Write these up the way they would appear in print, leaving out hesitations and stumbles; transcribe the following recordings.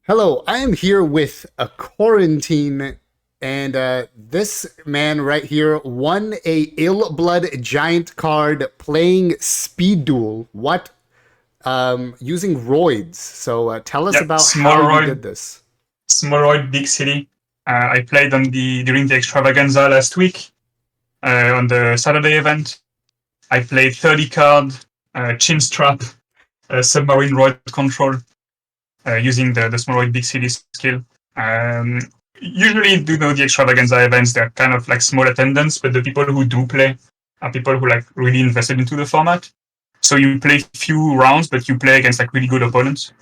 Hello, I am here with a Corentin, and this man right here won a Ill Blood Giant card playing Speed Duel. What? Using Roids. So tell us Yeah, about how you did this. small roid, big city. I played during the Extravaganza last week on the Saturday event. I played 30 card, chin strap, submarine roid control using the small roid big city skill. Um, Usually, do know the Extravaganza events? They're kind of like small attendance, but the people who do play are people who like really invested into the format. So you play few rounds, but you play against like really good opponents.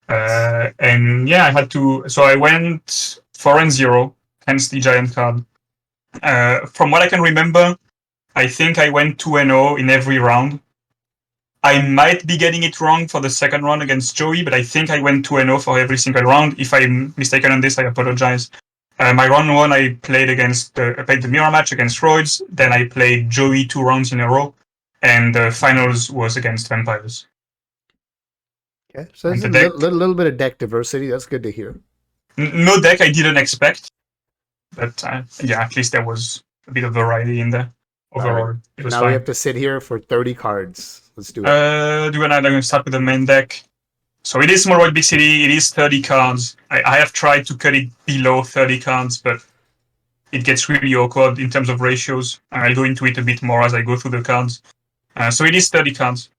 And yeah, I had to. So I went 4-0, hence the giant card. From what I can remember, I think I went 2-0 in every round. I might be getting it wrong for the second round against Joey, but I think I went 2-0 for every single round. If I'm mistaken on this, I apologize. My round one, I played the mirror match against Roids. Then I played Joey 2 rounds in a row, and the finals was against Vampires. Okay, so And there's a the deck, little bit of deck diversity. That's good to hear. no deck I didn't expect. But yeah, at least there was a bit of variety in there. All right, Overall, it was now we have fine. to sit here for 30 cards. Let's do it. I'm going to start with the main deck. So it is Small World Big City. It is 30 cards. I have tried to cut it below 30 cards, but it gets really awkward in terms of ratios. I'll go into it a bit more as I go through the cards. So it is 30 cards.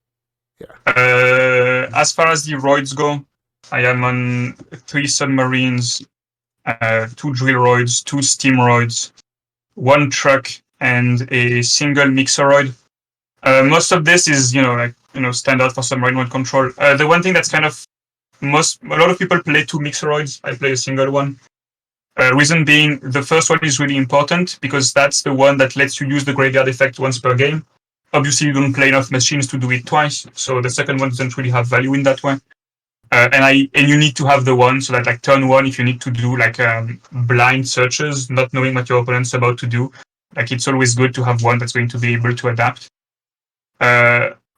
Yeah. As far as the roids go, I am on 3 submarines, 2 drill roids, 2 steam roids, 1 truck, and a single mixeroid. Most of this is, standard for submarine roid control. The one thing that's kind of a lot of people play 2 mixeroids. I play a single one. Reason being, the first one is really important because that's the one that lets you use the graveyard effect once per game. Obviously, you don't play enough machines to do it twice, so the second one doesn't really have value in that way. And you need to have the one so that like turn one, if you need to do like blind searches, not knowing what your opponent's about to do, like it's always good to have one that's going to be able to adapt.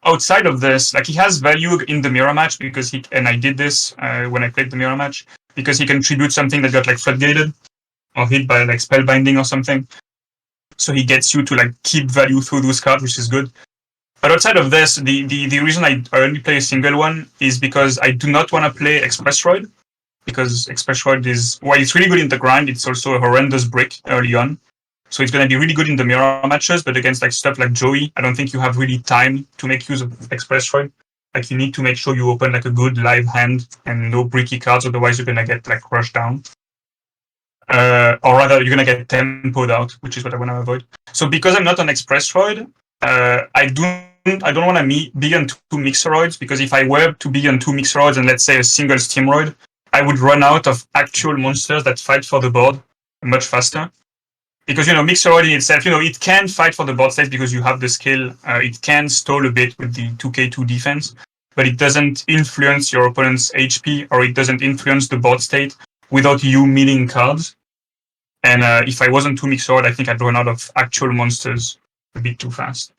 Outside of this, like he has value in the mirror match because and I did this when I played the mirror match, because he can tribute something that got like floodgated or hit by like spellbinding or something. So he gets you to like keep value through those cards, which is good. But outside of this, the reason I only play a single one is because I do not want to play Express Roid, because Express Roid is, while it's really good in the grind, it's also a horrendous brick early on. So it's going to be really good in the mirror matches, but against like stuff like Joey, I don't think you have really time to make use of Express Roid. Like you need to make sure you open like a good live hand and no bricky cards, otherwise you're going to get like rushed down. Or rather, you're going to get tempoed out, which is what I want to avoid. So because I'm not on Express Roid, I don't want to be on 2 mixeroids, because if I were to be on 2 mixeroids and let's say a single steamroid, I would run out of actual monsters that fight for the board much faster. Because, mixeroid in itself, it can fight for the board state because you have the skill. It can stall a bit with the 2k2 defense, but it doesn't influence your opponent's HP, or it doesn't influence the board state without you milling cards. And if I wasn't 2 mixeroid, I think I'd run out of actual monsters a bit too fast.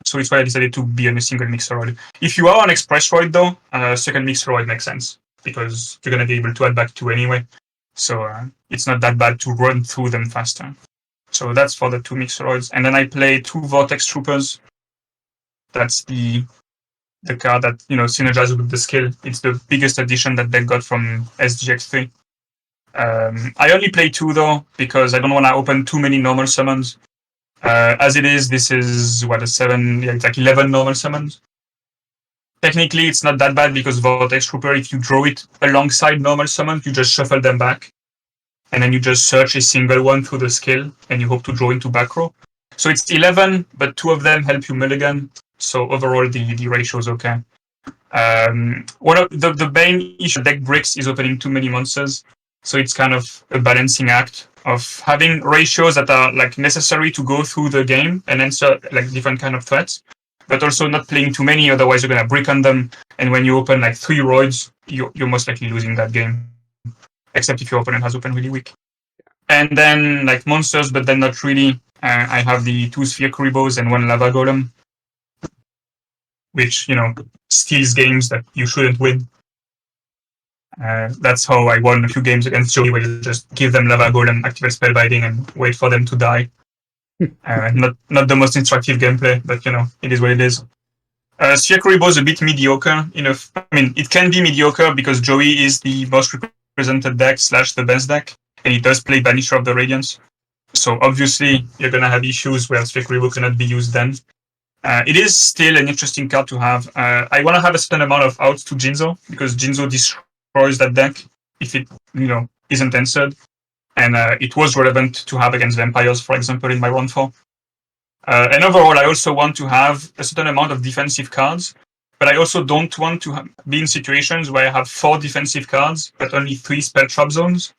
So it's why I decided to be on a single mixeroid. If you are on Express Roid though, second mixeroid makes sense because you're going to be able to add back 2 anyway. So it's not that bad to run through them faster. So that's for the 2 mixeroids. And then I play 2 Vortex Troopers. That's the card that, synergizes with the skill. It's the biggest addition that they got from SGX3. I only play 2 though, because I don't want to open too many normal summons. As it is, this is a 7, it's like 11 normal summons. Technically, it's not that bad because Vortex Trooper, if you draw it alongside normal summons, you just shuffle them back. And then you just search a single one through the skill, and you hope to draw into back row. So it's 11, but 2 of them help you mulligan. So overall, the ratio is okay. One of the main issue deck bricks is opening too many monsters. So it's kind of a balancing act of having ratios that are like necessary to go through the game and answer like different kind of threats, but also not playing too many, otherwise you're gonna brick on them. And when you open like 3 roids, you're most likely losing that game, except if your opponent has opened really weak. And then like monsters, but then not really. I have the 2 Sphere Kuribos and 1 Lava Golem, which steals games that you shouldn't win. That's how I won a few games against Joey, where you just give them Lava Golem, activate Spellbinding, and wait for them to die. Not the most instructive gameplay, but it is what it is. Sphere Kuriboh is a bit mediocre. It can be mediocre because Joey is the most represented deck / the best deck, and he does play Banisher of the Radiance. So obviously you're gonna have issues where Sphere Kuriboh cannot be used then. It is still an interesting card to have. I want to have a certain amount of outs to Jinzo because Jinzo destroys that deck if it isn't answered, and it was relevant to have against vampires, for example, in my round 4. And overall, I also want to have a certain amount of defensive cards, but I also don't want to be in situations where I have 4 defensive cards but only 3 spell trap zones.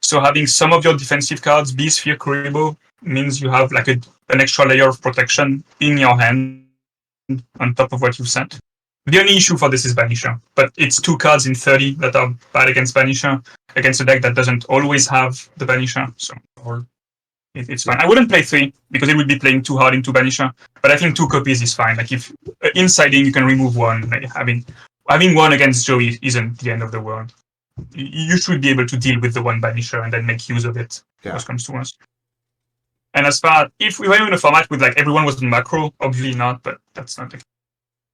So having some of your defensive cards be Sphere Kuriboh means you have like an extra layer of protection in your hand on top of what you've sent. The only issue for this is Banisher, but it's 2 cards in 30 that are bad against Banisher, against a deck that doesn't always have the Banisher, so it's fine. I wouldn't play 3 because it would be playing too hard into Banisher, but I think 2 copies is fine. Like if insiding you can remove 1, like having 1 against Joey isn't the end of the world. You should be able to deal with the 1 Banisher and then make use of it. What comes to us. And as far if we were in a format with like everyone was in macro, obviously not, but that's not the case.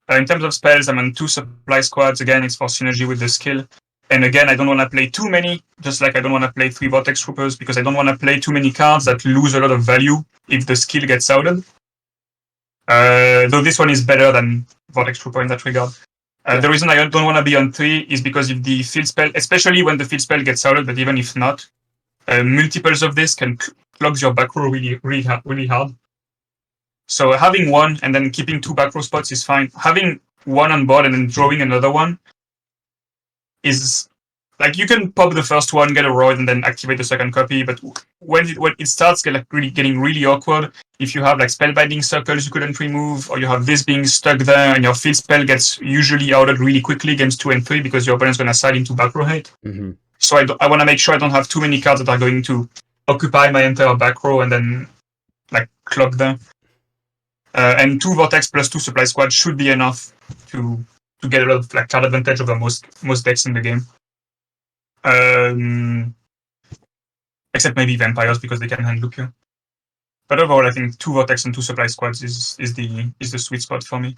In terms of spells, I'm on 2 supply squads. Again, it's for synergy with the skill. And again, I don't want to play too many, just like I don't want to play 3 Vortex Troopers, because I don't want to play too many cards that lose a lot of value if the skill gets outed. Though this one is better than Vortex Trooper in that regard. The reason I don't want to be on 3 is because if the field spell, especially when the field spell gets outed, but even if not, multiples of this can clog your back row really hard. So having 1 and then keeping 2 back row spots is fine. Having 1 on board and then drawing another one is like you can pop the first one, get a Roid, and then activate the second copy. But when it starts getting really awkward, if you have like spellbinding circles you couldn't remove, or you have this being stuck there, and your field spell gets usually outed really quickly against 2 and 3 because your opponent's going to side into back row hate. Mm-hmm. So I want to make sure I don't have too many cards that are going to occupy my entire back row and then like clog them. And 2 Vortex plus 2 Supply Squad should be enough to get a lot of like card advantage over most decks in the game. Except maybe vampires because they can hand loop you. But overall, I think 2 Vortex and 2 Supply Squads is the sweet spot for me.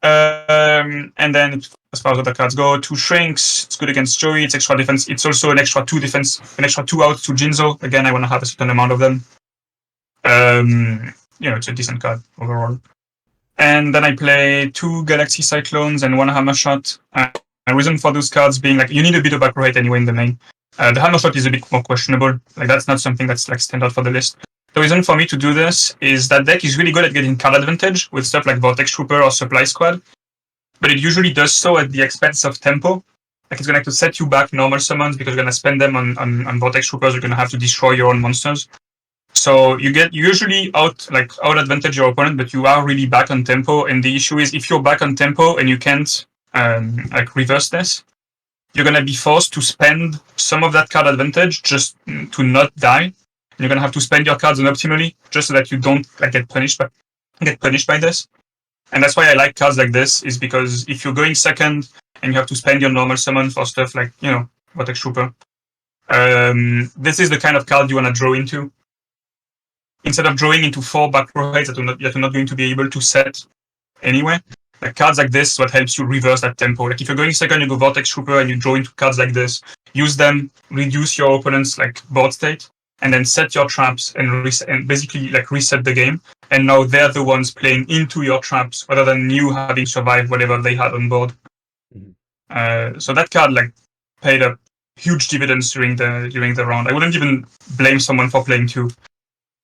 And then as far as other cards go, 2 Shrinks. It's good against Joey. It's extra defense. It's also an extra 2 defense, an extra 2 outs to Jinzo. Again, I want to have a certain amount of them. It's a decent card overall. And then I play 2 Galaxy Cyclones and 1 Hammer Shot. The reason for those cards being like you need a bit of back row hate anyway in the main. The Hammer Shot is a bit more questionable. Like that's not something that's like standard for the list. The reason for me to do this is that deck is really good at getting card advantage with stuff like Vortex Trooper or Supply Squad, but it usually does so at the expense of tempo. Like it's going to have to set you back normal summons because you're going to spend them on Vortex Troopers. You're going to have to destroy your own monsters. So you usually out advantage your opponent, but you are really back on tempo. And the issue is if you're back on tempo and you can't reverse this, you're going to be forced to spend some of that card advantage just to not die. You're going to have to spend your cards optimally just so that you don't get punished by this. And that's why I like cards like this, is because if you're going second and you have to spend your normal summon for stuff like, Vortex Trooper, this is the kind of card you want to draw into. Instead of drawing into 4 back row heights that you're not going to be able to set anyway, like cards like this is what helps you reverse that tempo. Like if you're going second, you go Vortex Trooper and you draw into cards like this, use them, reduce your opponent's board state, and then set your traps and basically reset the game. And now they're the ones playing into your traps rather than you having survived whatever they had on board. Mm-hmm. So that card paid up huge dividends during the round. I wouldn't even blame someone for playing 2.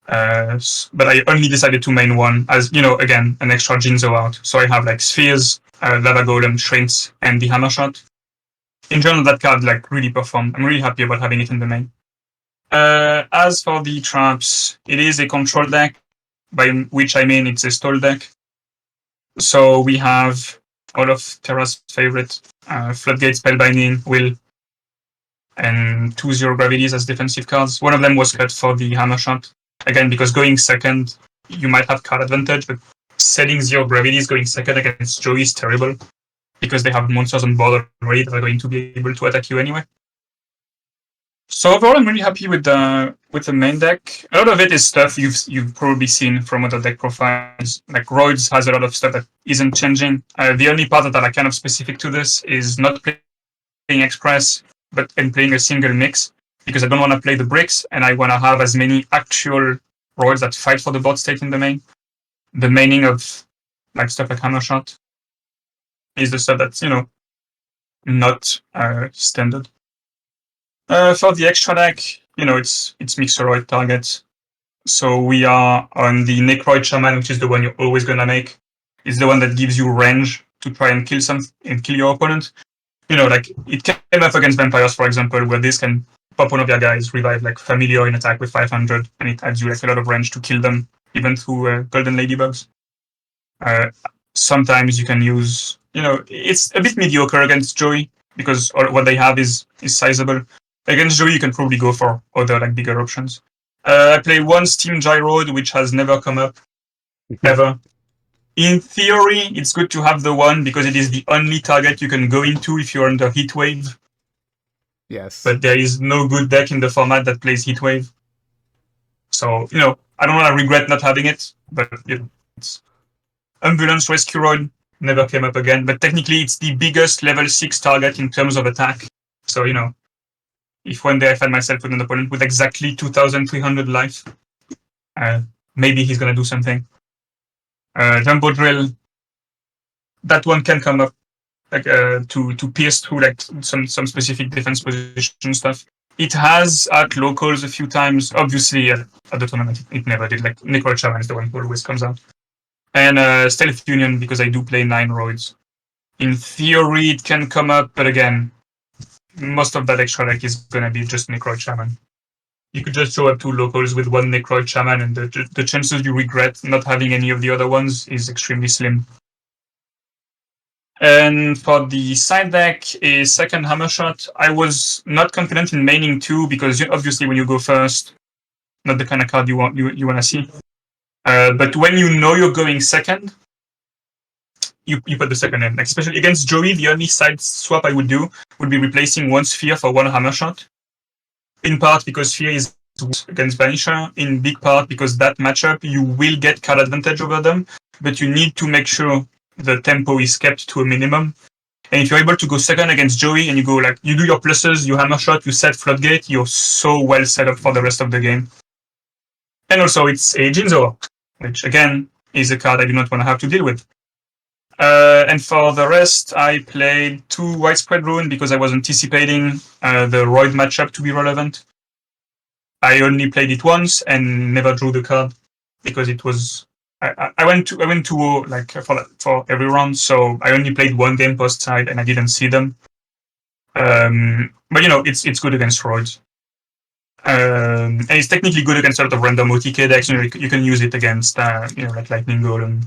But I only decided to main 1 as, again, an extra Jinzo out. So I have Spheres, Lava Golem, Shrinks, and the Hammer Shot. In general, that card really performed. I'm really happy about having it in the main. As for the traps, it is a control deck, by which I mean it's a stall deck. So we have all of Terra's favorite Floodgate, Spellbinding, Will, and 2 Zero Gravities as defensive cards. One of them was cut for the Hammer Shot. Again, because going second, you might have card advantage, but setting 0 Gravities going second against Joey is terrible. because they have monsters on board already that are going to be able to attack you anyway. So overall, I'm really happy with the main deck. A lot of it is stuff you've probably seen from other deck profiles. Like Roids has a lot of stuff that isn't changing. The only part that are kind of specific to this is not playing Express, and playing a single mix, because I don't want to play the bricks, and I want to have as many actual Roids that fight for the board state in the main. The maining of like stuff like Hammershot is the stuff that's not standard. For the extra deck, it's Mixeroid targets. So we are on the Necroid Shaman, which is the one you're always gonna make. It's the one that gives you range to try and kill your opponent. Like it came up against vampires, for example, where this can pop one of your guys, revive like Familiar in attack with 500, and it adds you like a lot of range to kill them, even through Golden Ladybugs. Sometimes you can use, it's a bit mediocre against Joey because what they have is sizable. Against Joey, you can probably go for other like bigger options. I play one Steam Gyroid, which has never come up ever. In theory, it's good to have the one because it is the only target you can go into if you're under Heatwave. Yes. But there is no good deck in the format that plays Heatwave. So, I don't want to regret not having it, but it's Ambulance Rescueroid never came up again, but technically it's the biggest level 6 target in terms of attack. So, if one day I find myself with an opponent with exactly 2,300 life, maybe he's going to do something. Jumbo Drill, that one can come up like to pierce through like some specific defense position stuff. It has at locals a few times. Obviously, at the tournament, it never did. Like Necroid Shaman is the one who always comes out. And Stealth Union, because I do play 9 Roids. In theory, it can come up, but again, most of that extra deck is going to be just Necroid Shaman. You could just show up 2 locals with 1 Necroid Shaman, and the chances you regret not having any of the other ones is extremely slim. And for the side deck, a second Hammershot. I was not confident in maining 2 because obviously when you go first, not the kind of card you want to see. But when you're going second, you put the second in. Like, especially against Joey, the only side swap I would do would be replacing 1 Sphere for 1 Hammershot. In part because Sphere is against Vanisher. In big part because that matchup, you will get card advantage over them, but you need to make sure the tempo is kept to a minimum. And if you're able to go second against Joey and you go like, you do your pluses, you Hammershot, you set Floodgate, you're so well set up for the rest of the game. And also it's a Jinzo, which again is a card I do not want to have to deal with. And for the rest, I played 2 Widespread Ruin because I was anticipating the Roid matchup to be relevant. I only played it once and never drew the card because it was. I went to like for every round, so I only played 1 game post side and I didn't see them. But it's good against Roids. And it's technically good against a lot of random OTK decks. You can use it against like Lightning Golem.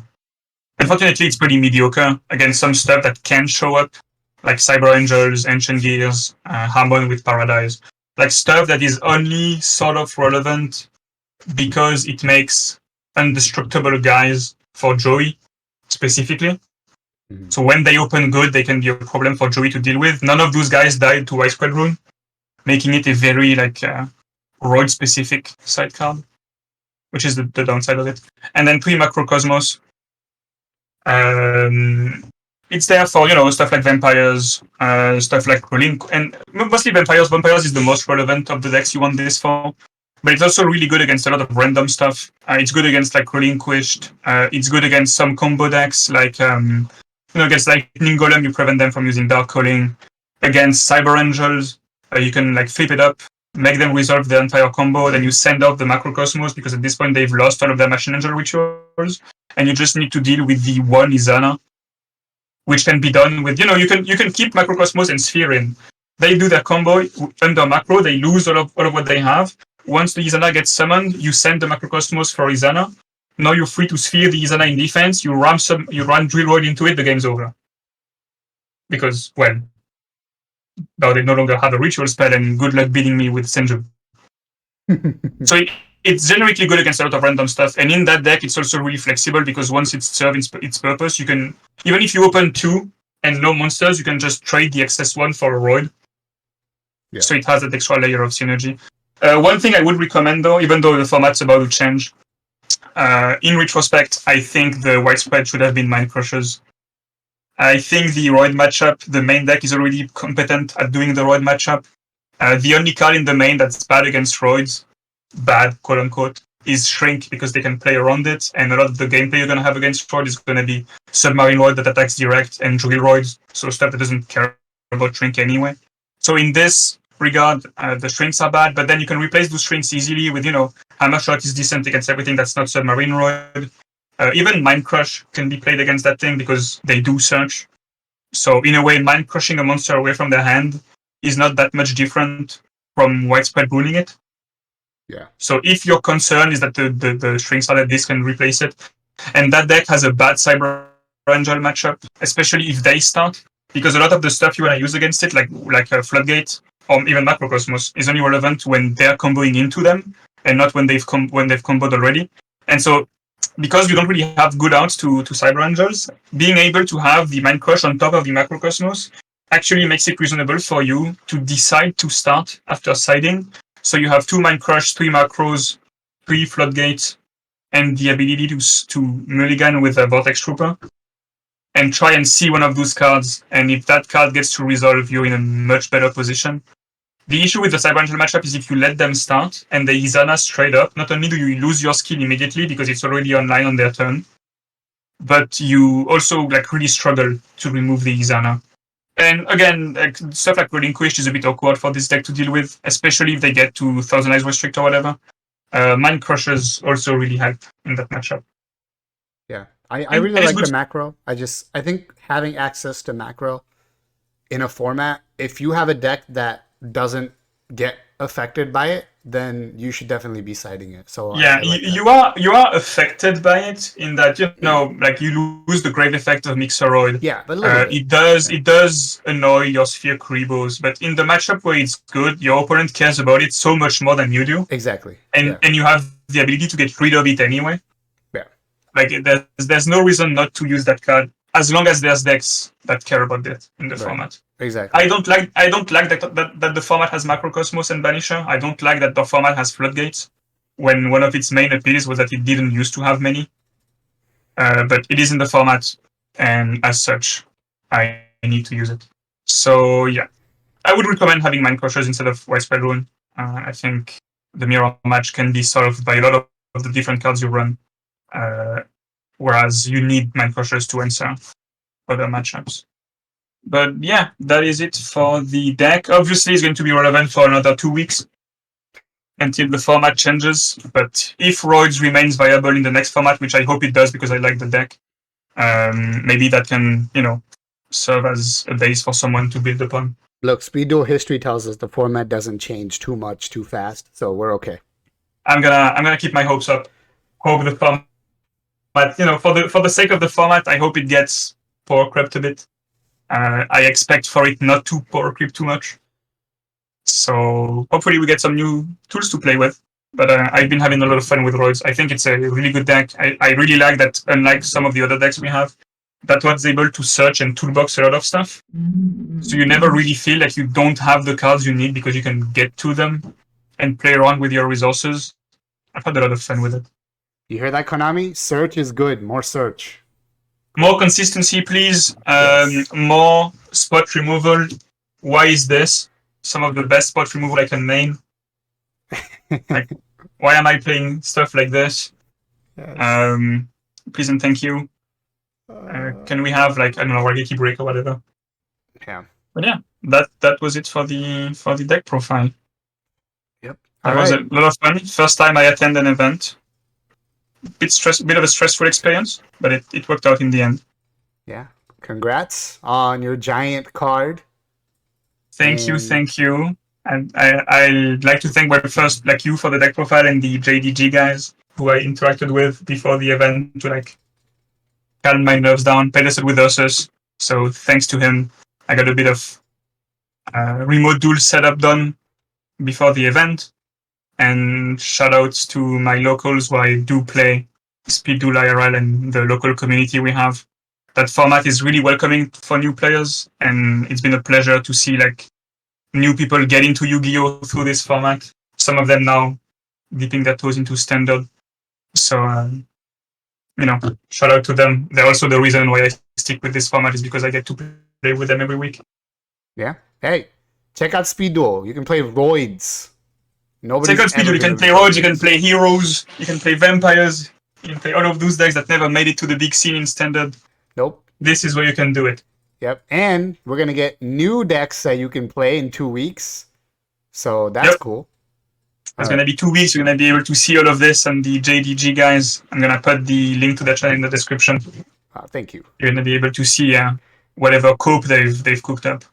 Unfortunately, it's pretty mediocre against some stuff that can show up, like Cyber Angels, Ancient Gears, Harmon with Paradise. Like stuff that is only sort of relevant because it makes indestructible guys for Joey, specifically. Mm-hmm. So when they open good, they can be a problem for Joey to deal with. None of those guys died to Widespread Rune, making it a very Roid-specific side card, which is the downside of it. And then pre-Macrocosmos. It's there for stuff like vampires, stuff like Rolling, and mostly vampires. Vampires is the most relevant of the decks you want this for, but it's also really good against a lot of random stuff. It's good against like Relinquished. It's good against some combo decks like against Lightning Golem, you prevent them from using Dark Calling. Against Cyber Angels, you can like flip it up, make them resolve the entire combo, then you send off the Macrocosmos because at this point they've lost all of their Machine Angel rituals. And you just need to deal with the 1 Izana, which can be done with, you can keep Macrocosmos and Sphere in. They do their combo under Macro, they lose all of what they have. Once the Izana gets summoned, you send the Macrocosmos for Izana. Now you're free to Sphere the Izana in defense, you run Drillroid into it, the game's over. Because, well, now they no longer have a ritual spell, and good luck beating me with Senju. So it's generally good against a lot of random stuff, and in that deck, it's also really flexible because once it's served its purpose, you can, even if you open 2 and no monsters, you can just trade the excess one for a Roid. Yeah. So it has that extra layer of synergy. One thing I would recommend, though, even though the format's about to change, in retrospect, I think the widespread should have been Mind Crushers. I think the Roid matchup, the main deck is already competent at doing the Roid matchup. The only card in the main that's bad against Roids, bad, quote unquote, is Shrink, because they can play around it, and a lot of the gameplay you're going to have against Roid is going to be Submarine Roid that attacks direct and Drill Roids, so stuff that doesn't care about Shrink anyway. So in this regard, the Shrinks are bad, but then you can replace those Shrinks easily with, Hammer Shot is decent against everything that's not Submarine Roid. Even Mind Crush can be played against that thing because they do search. So in a way, Mind Crushing a monster away from their hand is not that much different from widespread ruining it. Yeah. So if your concern is that the Shrinks are that this can replace it, and that deck has a bad Cyber Angel matchup, especially if they start, because a lot of the stuff you want to use against it, like a Floodgate or even Macrocosmos, is only relevant when they're comboing into them and not when they've comboed already. And so, because you don't really have good outs to Cyber Angels, being able to have the Mind Crush on top of the Macrocosmos actually makes it reasonable for you to decide to start after siding. So you have 2 Mind Crush, 3 Macros, 3 Floodgates, and the ability to mulligan with a Vortex Trooper and try and see one of those cards. And if that card gets to resolve, you're in a much better position. The issue with the Cyber Angel matchup is if you let them start and they Izana straight up, not only do you lose your skill immediately because it's already online on their turn, but you also really struggle to remove the Izana. And again, stuff like Relinquished is a bit awkward for this deck to deal with, especially if they get to Thousand Eyes Restrict or whatever. Mind Crushers also really help in that matchup. Yeah, I really like the macro. I think having access to macro in a format, if you have a deck that doesn't get affected by it, then you should definitely be siding it. So yeah, you are affected by it in that you lose the Grave Effect of Mixeroid. Yeah, but it does annoy your Sphere Kribos, but in the matchup where it's good, your opponent cares about it so much more than you do. Exactly. And you have the ability to get rid of it anyway. Yeah. There's no reason not to use that card as long as there's decks that care about that in the format. Exactly. I don't like that the format has Macrocosmos and Banisher. I don't like that the format has Floodgates, when one of its main appeals was that it didn't used to have many. But it is in the format, and as such, I need to use it. So yeah, I would recommend having Mind Crushers instead of Widespread Ruin. I think the mirror match can be solved by a lot of the different cards you run, whereas you need Mind Crushers to answer other matchups. But yeah, that is it for the deck. Obviously, it's going to be relevant for another 2 weeks until the format changes. But if Roids remains viable in the next format, which I hope it does because I like the deck, maybe that can, serve as a base for someone to build upon. Look, Speed Duel history tells us the format doesn't change too much too fast, so we're okay. I'm gonna keep my hopes up. Hope the format, for the sake of the format, I hope it gets power crept a bit. I expect for it not to power creep too much. So hopefully we get some new tools to play with. But I've been having a lot of fun with Roids. I think it's a really good deck. I really like that, unlike some of the other decks we have, that one's able to search and toolbox a lot of stuff. So you never really feel like you don't have the cards you need because you can get to them and play around with your resources. I've had a lot of fun with it. You hear that, Konami? Search is good. More search. More consistency, please. Yes. More spot removal. Why is this? Some of the best spot removal I can name. Why am I playing stuff like this? Yes. Please and thank you. Can we have I don't know, Rageki break or whatever? Yeah. But yeah, that was it for the deck profile. Yep. That was a lot of fun. First time I attend an event. Bit of a stressful experience, but it worked out in the end. Yeah. Congrats on your giant card. Thank you. And I'd like to thank first you for the deck profile and the JDG guys who I interacted with before the event to calm my nerves down, played us with Ursus. So thanks to him, I got a bit of remote duel setup done before the event. And shout outs to my locals who I do play Speed Duel IRL and the local community we have. that format is really welcoming for new players, and it's been a pleasure to see like new people get into Yu-Gi-Oh through this format. Some of them now dipping their toes into standard. So shout out to them. They're also the reason why I stick with this format, is because I get to play with them every week. Yeah. Hey, check out Speed Duel. You can play Roids. Check out Speed Duel. You can play Roids, you can play Heroes, you can play Vampires, you can play all of those decks that never made it to the big scene in standard. Nope. This is where you can do it. Yep. And we're going to get new decks that you can play in 2 weeks. So that's cool. It's going to be 2 weeks. You're going to be able to see all of this and the JDG guys. I'm going to put the link to that channel in the description. Thank you. You're going to be able to see whatever cope they've cooked up.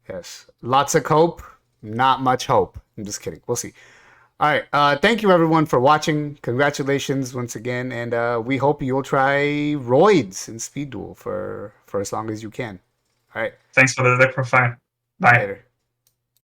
Yes. Lots of cope, not much hope. I'm just kidding. We'll see. All right. Thank you, everyone, for watching. Congratulations once again. And we hope you'll try Roids and Speed Duel for as long as you can. All right. Thanks for the deck profile. Bye. Later.